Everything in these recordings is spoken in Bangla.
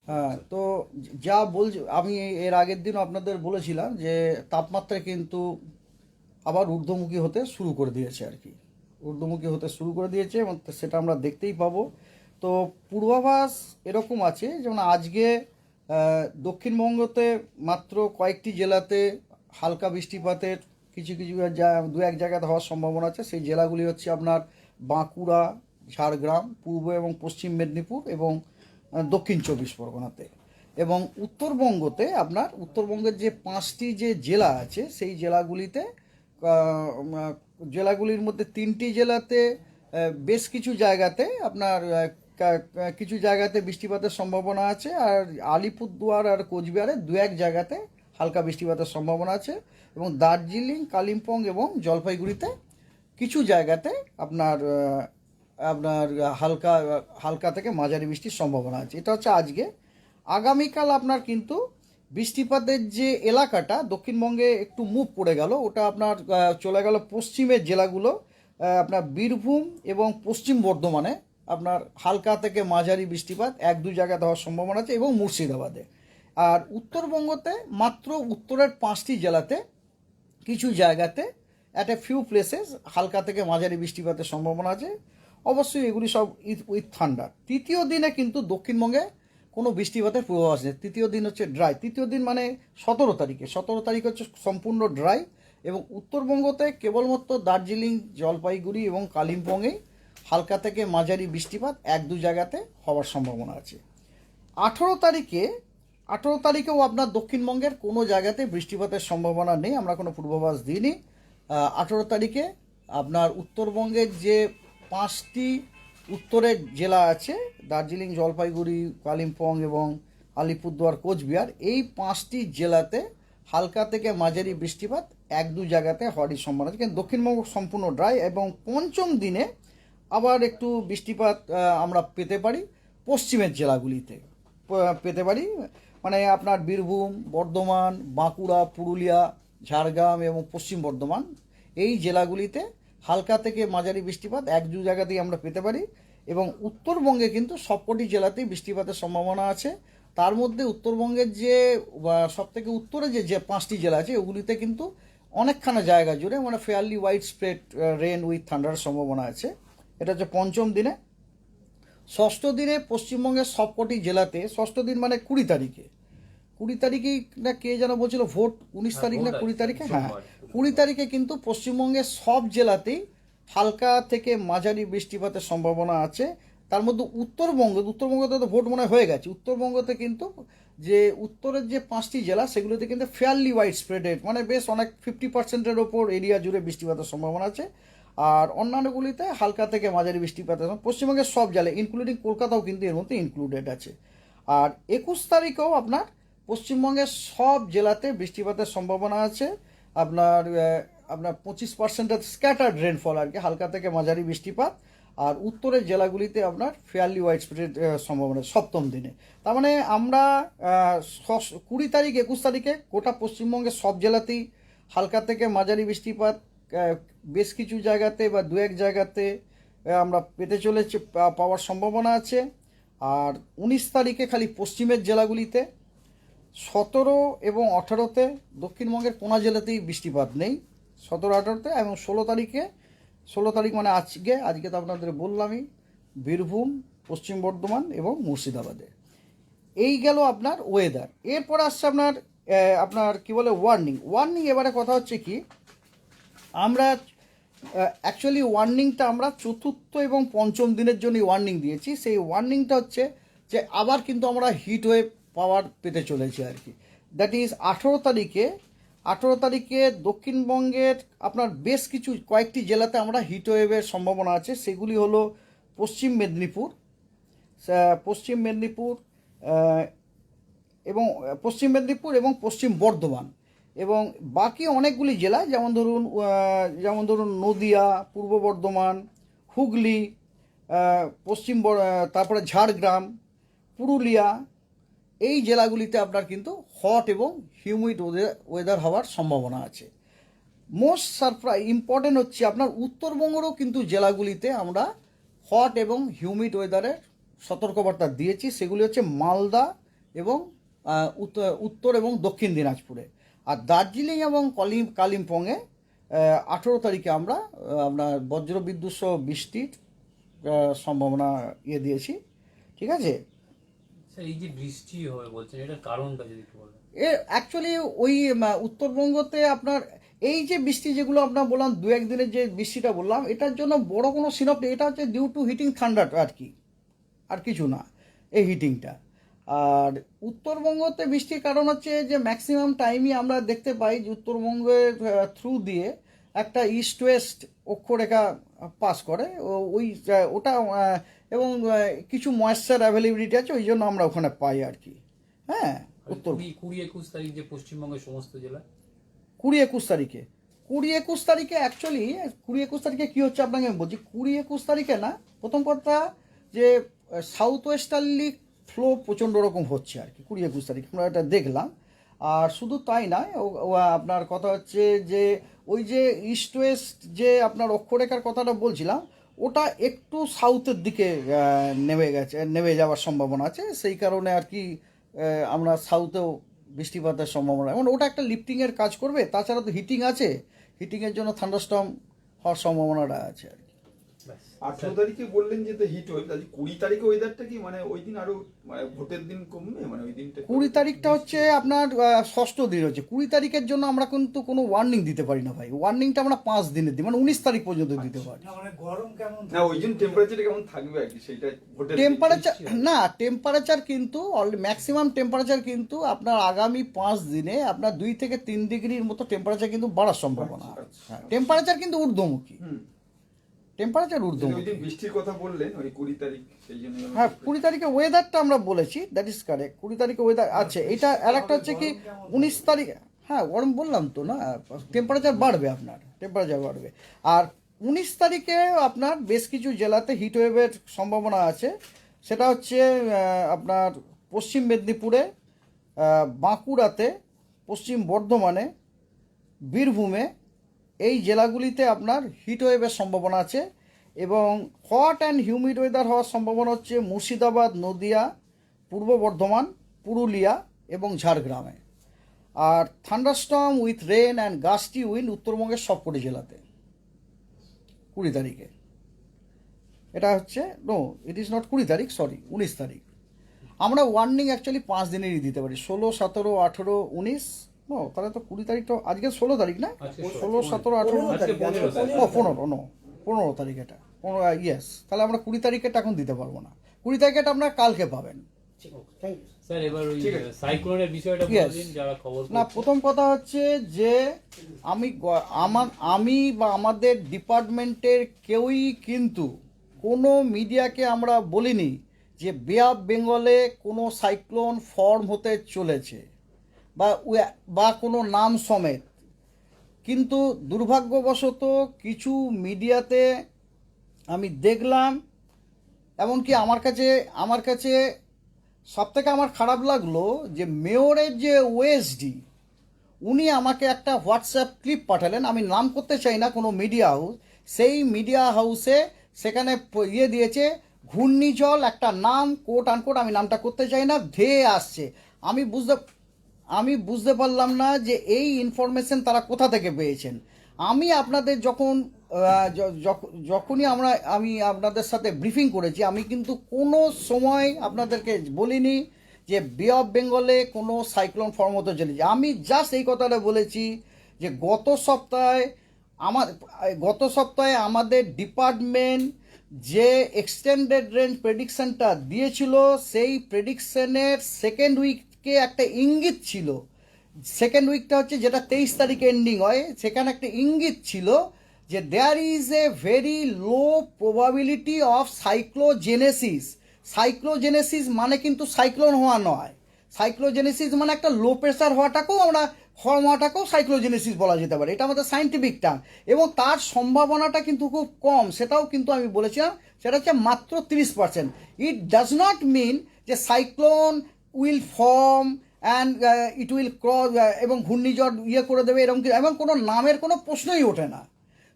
হ্যাঁ, তো যা আমি এর আগের দিনও আপনাদের বলেছিলাম যে তাপমাত্রা কিন্তু আবার ঊর্ধ্বমুখী হতে শুরু করে দিয়েছে আর কি। ঊর্ধ্বমুখী হতে শুরু করে দিয়েছে এবং সেটা আমরা দেখতেই পাবো। তো পূর্বাভাস এরকম আছে যেমন আজকে দক্ষিণবঙ্গতে মাত্র কয়েকটি জেলাতে হালকা বৃষ্টিপাতের কিছু কিছু দু এক জায়গাতে হওয়ার সম্ভাবনা আছে। সেই জেলাগুলি হচ্ছে আপনার বাঁকুড়া, ঝাড়গ্রাম, পূর্ব এবং পশ্চিম মেদিনীপুর এবং দক্ষিণ চব্বিশ পরগনাতে। এবং উত্তরবঙ্গতে আপনার উত্তরবঙ্গের যে 5টি যে জেলা আছে সেই জেলাগুলিতে জেলাগুলির মধ্যে 3টি জেলাতে বেশ কিছু জায়গাতে আপনার কিছু জায়গাতে বৃষ্টিপাতের সম্ভাবনা আছে। আর আলিপুরদুয়ার আর কোচবিহারে দু এক জায়গাতে হালকা বৃষ্টিপাতের সম্ভাবনা আছে। এবং দার্জিলিং, কালিম্পং এবং জলপাইগুড়িতে কিছু জায়গাতে আপনার আপনার হালকা হালকা থেকে মাঝারি বৃষ্টির সম্ভাবনা আছে। এটা হচ্ছে আজকে। আগামীকাল আপনার কিন্তু বৃষ্টিপাতের যে এলাকাটা দক্ষিণবঙ্গে একটু মুভ করে গেল, ওটা আপনার চলে গেল পশ্চিমের জেলাগুলো, আপনার বীরভূম এবং পশ্চিম বর্ধমানে আপনার হালকা থেকে মাঝারি বৃষ্টিপাত এক দু জায়গায় হওয়ার সম্ভাবনা আছে এবং মুর্শিদাবাদে। আর উত্তরবঙ্গতে মাত্র উত্তরের 5টি জেলাতে কিছু জায়গাতে অ্যাট এ ফিউ প্লেসেস হালকা থেকে মাঝারি বৃষ্টিপাতের সম্ভাবনা আছে। অবশ্যই এগুলি সব উইথ থান্ডার। তৃতীয় দিনে কিন্তু দক্ষিণবঙ্গে কোনো বৃষ্টিপাতের পূর্বাভাস নেই। তৃতীয় দিন হচ্ছে ড্রাই। তৃতীয় দিন মানে 17 তারিখে। 17 তারিখ হচ্ছে সম্পূর্ণ ড্রাই। এবং উত্তরবঙ্গতে কেবলমাত্র দার্জিলিং, জলপাইগুড়ি এবং কালিম্পংয়েই হালকা থেকে মাঝারি বৃষ্টিপাত এক দু জায়গাতে হওয়ার সম্ভাবনা আছে। 18 তারিখে 18 তারিখেও আপনার দক্ষিণবঙ্গের কোনো জায়গাতে বৃষ্টিপাতের সম্ভাবনা নেই, আমরা কোনো পূর্বাভাস দিইনি। 18 তারিখে আপনার উত্তরবঙ্গের যে 5টি উত্তরের জেলা আছে, দার্জিলিং, জলপাইগুড়ি, কালিম্পং এবং আলিপুরদুয়ার, কোচবিহার, এই 5টি জেলাতে হালকা থেকে মাঝারি বৃষ্টিপাত এক দু জায়গাতে হওয়ারই সম্ভাবনা আছে। কিন্তু দক্ষিণবঙ্গ সম্পূর্ণ ড্রাই। এবং পঞ্চম দিনে আবার একটু বৃষ্টিপাত আমরা পেতে পারি পশ্চিমের জেলাগুলিতে, পেতে পারি। মানে আপনার বীরভূম, বর্ধমান, বাঁকুড়া, পুরুলিয়া, ঝাড়গ্রাম এবং পশ্চিম বর্ধমান, এই জেলাগুলিতে হালকা থেকে মাঝারি বৃষ্টিপাত এক দু জায়গাতেই আমরা পেতে পারি। এবং উত্তরবঙ্গে কিন্তু সবকটি জেলাতেই বৃষ্টিপাতের সম্ভাবনা আছে। তার মধ্যে উত্তরবঙ্গের যে সবথেকে উত্তরে যে 5টি জেলা আছে ওগুলিতে কিন্তু অনেকখানা জায়গা জুড়ে মানে fairly wide spread rain with থান্ডারের সম্ভাবনা আছে। এটা হচ্ছে পঞ্চম দিনে। ষষ্ঠ দিনে পশ্চিমবঙ্গের সবকটি জেলাতে, ষষ্ঠ দিন মানে 20 তারিখে, 20 তারিখেই না কে যেন বলছিল ভোট, 19 তারিখ না 20 তারিখে, হ্যাঁ 20 তারিখে কিন্তু পশ্চিমবঙ্গের সব জেলাতেই হালকা থেকে মাঝারি বৃষ্টিপাতের সম্ভাবনা আছে। তার মধ্যে উত্তরবঙ্গতে তো ভোট মনে হয়ে গেছে। উত্তরবঙ্গতে কিন্তু যে উত্তরের যে 5টি জেলা সেগুলোতে কিন্তু ফেয়ারলি ওয়াইড স্প্রেডেড মানে বেশ অনেক 50%-এর ওপর এরিয়া জুড়ে বৃষ্টিপাতের সম্ভাবনা আছে। আর অন্যান্যগুলিতে হালকা থেকে মাঝারি বৃষ্টিপাতের পশ্চিমবঙ্গের সব জেলায় ইনক্লুডিং কলকাতাও কিন্তু এর মধ্যে ইনক্লুডেড আছে। আর 21 তারিখেও আপনার পশ্চিমবঙ্গের সব জেলাতে বৃষ্টিপাতের সম্ভাবনা আছে। আপনার আপনার 25% স্ক্যাটার্ড রেনফল আর কি, হালকা থেকে মাঝারি বৃষ্টিপাত। আর উত্তরের জেলাগুলিতে আপনার ফেয়ারলি ওয়াইড স্প্রেড সম্ভাবনা সপ্তম দিনে। তার মানে আমরা 20 তারিখ 21 তারিখে গোটা পশ্চিমবঙ্গের সব জেলাতেই হালকা থেকে মাঝারি বৃষ্টিপাত বেশ কিছু জায়গাতে বা দু এক জায়গাতে আমরা পেতে চলেছে, পাওয়ার সম্ভাবনা আছে। আর 19 তারিখে খালি পশ্চিমের জেলাগুলিতে, 17 এবং 18-তে দক্ষিণবঙ্গের কোনো জেলাতেই বৃষ্টিপাত নেই, 17, 18-তে। এবং 16 তারিখ মানে আজকে তো আপনাদের বললামই, বীরভূম, পশ্চিম বর্ধমান এবং মুর্শিদাবাদে। এই গেল আপনার ওয়েদার। এরপর আসছে আপনার আপনার কি বলে ওয়ার্নিং। এবারে কথা হচ্ছে কি, আমরা অ্যাকচুয়ালি ওয়ার্নিংটা আমরা চতুর্থ এবং পঞ্চম দিনের জন্য ওয়ার্নিং দিয়েছি। সেই ওয়ার্নিংটা হচ্ছে যে আবার কিন্তু আমরা হিট ওয়েভ পাওয়ার পেতে চলেছি আর কি। দ্যাট ইজ 18 তারিখে দক্ষিণবঙ্গের আপনার বেশ কয়েকটি জেলাতে আমরা হিট ওয়েভের সম্ভাবনা আছে। সেগুলি হলো পশ্চিম মেদিনীপুর এবং পশ্চিম বর্ধমান এবং বাকি অনেকগুলি জেলা, যেমন ধরুন নদিয়া, পূর্ব বর্ধমান, হুগলি, তারপরে ঝাড়গ্রাম, পুরুলিয়া, এই জেলাগুলিতে আপনার কিন্তু হট এবং হিউমিড ওয়েদার হওয়ার সম্ভাবনা আছে। মোস্ট ইম্পর্টেন্ট হচ্ছে আপনার উত্তরবঙ্গেরও কিন্তু জেলাগুলিতে আমরা হট এবং হিউমিড ওয়েদারের সতর্কবার্তা দিয়েছি। সেগুলি হচ্ছে মালদা, এবং উত্তর এবং দক্ষিণ দিনাজপুরে। আর দার্জিলিং এবং কালিম্পংয়ে 18 তারিখে আমরা আপনার বজ্রবিদ্যুৎ সহ বৃষ্টির সম্ভাবনা দিয়েছি। ঠিক আছে। স্যার এই যে বৃষ্টি হবে বলছেন, এটার কারণটা যদি একটু বলেন। অ্যাকচুয়ালি ওই উত্তরবঙ্গতে আপনার এই যে বৃষ্টি যেগুলো আপনার বললাম 2-1 দিনের যে বৃষ্টিটা বললাম, এটার জন্য বড় কোনো সিনপ নেই। এটা হচ্ছে ডিউ টু হিটিং থান্ডার আর কি, আর কিছু না এই হিটিংটা। আর উত্তরবঙ্গতে বৃষ্টির কারণ হচ্ছে যে ম্যাক্সিমাম টাইমই আমরা দেখতে পাই যে উত্তরবঙ্গের থ্রু দিয়ে একটা ইস্ট ওয়েস্ট অক্ষরেখা পাস করে ওই ওটা এবং কিছু ময়েশ্চার অ্যাভেলেবিলিটি আছে, ওই জন্য আমরা ওখানে পাই আর কি। হ্যাঁ, উত্তর 20-21 তারিখ যে পশ্চিমবঙ্গের সমস্ত জেলা 20-21 তারিখে অ্যাকচুয়ালি 20-21 তারিখে কী হচ্ছে আপনাকে আমি বলছি। 20-21 তারিখে না, প্রথম কথা যে সাউথ ওয়েস্টার্লি ফ্লো প্রচণ্ড রকম হচ্ছে আর কি 20-21 তারিখ আমরা এটা দেখলাম। আর শুধু তাই নয়, আপনার কথা হচ্ছে যে ওই যে ইস্ট ওয়েস্ট যে আপনার অক্ষরেখার কথাটা বলছিলাম, ওটা একটু সাউথের দিকে নেমে যাওয়ার সম্ভাবনা আছে। সেই কারণে আর কি আমরা সাউথেও বৃষ্টিপাতের সম্ভাবনা, এবং ওটা একটা লিফটিংয়ের কাজ করবে। তাছাড়া তো হিটিং আছে, হিটিংয়ের জন্য থান্ডারস্টর্ম হওয়ার সম্ভাবনাটা আছে আর কি। 18 তারিখে বললেন যে হিট ওয়েভ, 20 তারিখে ওয়েদারটা কি মানে ওই দিন আরো মানে ভোটের দিন কমবে, মানে ওই দিনটা 20 তারিখটা হচ্ছে আপনার ষষ্ঠ দিন হচ্ছে। 20 তারিখের জন্য আমরা কিন্তু কোনো ওয়ার্নিং দিতে পারি না ভাই। ওয়ার্নিংটা আমরা 5 দিনের দিই, মানে 19 তারিখ পর্যন্ত দিতে পারি। মানে গরম কেমন না ওই দিন টেম্পারেচারটা কেমন থাকবে আর কি, সেটা ভোটের টেম্পারেচার না, টেম্পারেচার কিন্তু ম্যাক্সিমাম টেম্পারেচার কিন্তু আপনার আগামী 5 দিনে আপনার 2 থেকে 3 ডিগ্রির মতো টেম্পারেচার কিন্তু বাড়ার সম্ভাবনা। হ্যাঁ, টেম্পারেচার কিন্তু ঊর্ধ্বমুখী, টেম্পারেচার ওই ঊর্ধ্বমুখী। দিন বৃষ্টির কথা বললেন ওই 20 তারিখ, সেই জন্য হ্যাঁ, 20 তারিখে ওয়েদারটা আমরা বলেছি, দ্যাট ইজ কারেক্ট। 20 তারিখে ওয়েদার আছে। এটা আর একটা হচ্ছে কি 19 তারিখে, হ্যাঁ গরম বললাম তো না, টেম্পারেচার বাড়বে, আপনার টেম্পারেচার বাড়বে। আর 19 তারিখে আপনার বেশ কিছু জেলাতে হিট ওয়েভের সম্ভাবনা আছে। সেটা হচ্ছে আপনার পশ্চিম মেদিনীপুরে, বাঁকুড়াতে, পশ্চিম বর্ধমানে, বীরভূমে, এই জেলাগুলিতে আপনার হিট ওয়েভের সম্ভাবনা আছে। এবং হট অ্যান্ড হিউমিড ওয়েদার হওয়ার সম্ভাবনা হচ্ছে মুর্শিদাবাদ, নদিয়া, পূর্ব বর্ধমান, পুরুলিয়া এবং ঝাড়গ্রামে। আর thunderstorm with rain and gusty wind উত্তরবঙ্গের সবকটি জেলাতে 20 তারিখে। এটা হচ্ছে ইট ইজ নট 20 তারিখ, সরি 19 তারিখ। আমরা ওয়ার্নিং অ্যাকচুয়ালি 5 দিনেরই দিতে পারি, 16, 17, 18, 19। তাহলে তো 20 তারিখ তো আজকে 16 তারিখ না, 16, 17, 18, 15 তারিখ এটা, ইয়েস। তাহলে আমরা 20 তারিখেটা এখন দিতে পারবো না। 20 তারিখটা আপনারা কালকে পাবেন। স্যার এবার ওই সাইক্লোনের বিষয়টা বলে দিন যারা খবর না, প্রথম কথা হচ্ছে যে আমি বা আমাদের ডিপার্টমেন্টের কেউই কিন্তু কোনো মিডিয়াকে আমরা বলিনি যে বে অফ বেঙ্গলে কোনো সাইক্লোন ফর্ম হতে চলেছে বা কোনো নাম সমেত। কিন্তু দুর্ভাগ্যবশত কিছু মিডিয়াতে আমি দেখলাম, এমনকি আমার কাছে সবথেকে আমার খারাপ লাগলো যে মেয়রের যে ওএসডি, উনি আমাকে একটা হোয়াটসঅ্যাপ ক্লিপ পাঠালেন। আমি নাম করতে চাই না কোনো মিডিয়া হাউস, সেই মিডিয়া হাউসে সেখানে দিয়েছে ঘূর্ণিঝড়, একটা নাম কোট আনকোট, আমি নামটা করতে চাই না, ধেয়ে আসছে। আমি বুঝতে পারলাম না যে এই ইনফরমেশন তারা কোথা থেকে পেয়েছেন। আমি আপনাদের যখনই আমি আপনাদের সাথে ব্রিফিং করেছি, আমি কিন্তু কোনো সময় আপনাদেরকে বলিনি যে বে অফ বেঙ্গলে কোনো সাইক্লোন ফর্ম হতে চলেছে। আমি জাস্ট এই কথাটা বলেছি যে গত সপ্তাহে আমাদের ডিপার্টমেন্ট যে এক্সটেন্ডেড রেঞ্জ প্রেডিকশনটা দিয়েছিল, সেই প্রেডিকশনের সেকেন্ড উইকে একটা ইঙ্গিত ছিল। সেকেন্ড উইকটা হচ্ছে যেটা 23 তারিখে এন্ডিং হয়, সেখানে একটা ইঙ্গিত ছিল যে there is a very low probability of cyclogenesis মানে কিন্তু সাইক্লোন হওয়া নয়। সাইক্লোজেনেসিস মানে একটা লো প্রেশার হওয়াটাকেও সাইক্লোজেনেসিস বলা যেতে পারে, এটা আমাদের সাইন্টিফিক টার্ম। এবং তার সম্ভাবনাটা কিন্তু খুব কম, সেটাও কিন্তু আমি বলেছিলাম, সেটা হচ্ছে মাত্র 30%। ইট ডাজ নট মিন যে cyclone will form and it will cross এবং ঘূর্ণিঝড় করে দেবে, এরকম কোনো নামের কোনো প্রশ্নই ওঠে না।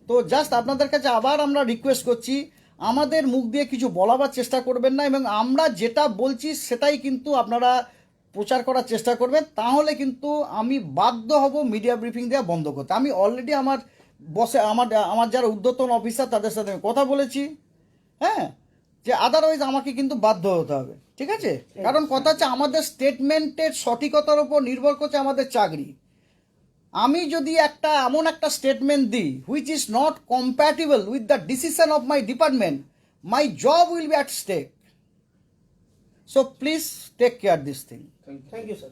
তো জাস্ট আপনাদের কাছে আবার আমরা রিকোয়েস্ট করছি, আমাদের মুখ দিয়ে কিছু বলাবার চেষ্টা করবেন না, এবং আমরা যেটা বলছি সেটাই কিন্তু আপনারা প্রচার করার চেষ্টা করবেন, তাহলে কিন্তু আমি বাধ্য হব মিডিয়া ব্রিফিং দেওয়া বন্ধ করতে। আমি অলরেডি আমার বসে আমার যারা ঊর্ধ্বতন অফিসার তাদের সাথে আমি কথা বলেছি, হ্যাঁ, যে আদারওয়াইজ আমাকে কিন্তু বাধ্য হতে হবে, ঠিক আছে? কারণ কথা হচ্ছে আমাদের স্টেটমেন্টের সঠিকতার উপর নির্ভর করছে আমাদের চাকরি। আমি যদি এমন একটা স্টেটমেন্ট দিই which is not compatible with the decision of my department, my job will be at stake. So please take care this thing. Thank you sir.